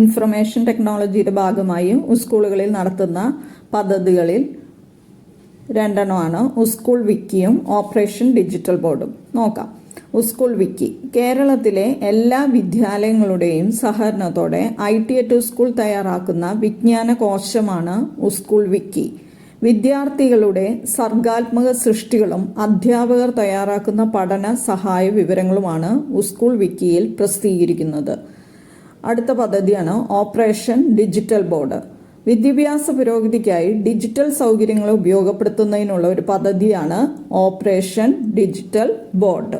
Information ടെക്നോളജിയുടെ ഭാഗമായി സ്കൂളുകളിൽ നടത്തുന്ന പദ്ധതികളിൽ രണ്ടെണ്ണമാണ് സ്കൂൾ വിക്കിയും ഓപ്പറേഷൻ ഡിജിറ്റൽ ബോർഡും. നോക്കാം. സ്കൂൾ വിക്കി കേരളത്തിലെ എല്ലാ വിദ്യാലയങ്ങളുടെയും സഹകരണത്തോടെ ITAT സ്കൂൾ തയ്യാറാക്കുന്ന വിജ്ഞാന കോശമാണ് സ്കൂൾ വിക്കി. വിദ്യാർത്ഥികളുടെ സർഗാത്മക സൃഷ്ടികളും അധ്യാപകർ തയ്യാറാക്കുന്ന പഠന സഹായ വിവരങ്ങളുമാണ് സ്കൂൾ വിക്കിയിൽ പ്രസിദ്ധീകരിക്കുന്നത്. അടുത്ത പദ്ധതിയാണ് ഓപ്പറേഷൻ ഡിജിറ്റൽ ബോർഡ്. വിദ്യാഭ്യാസ പുരോഗതിക്കായി ഡിജിറ്റൽ സൗകര്യങ്ങൾ ഉപയോഗപ്പെടുത്തുന്നതിനുള്ള ഒരു പദ്ധതിയാണ് ഓപ്പറേഷൻ ഡിജിറ്റൽ ബോർഡ്.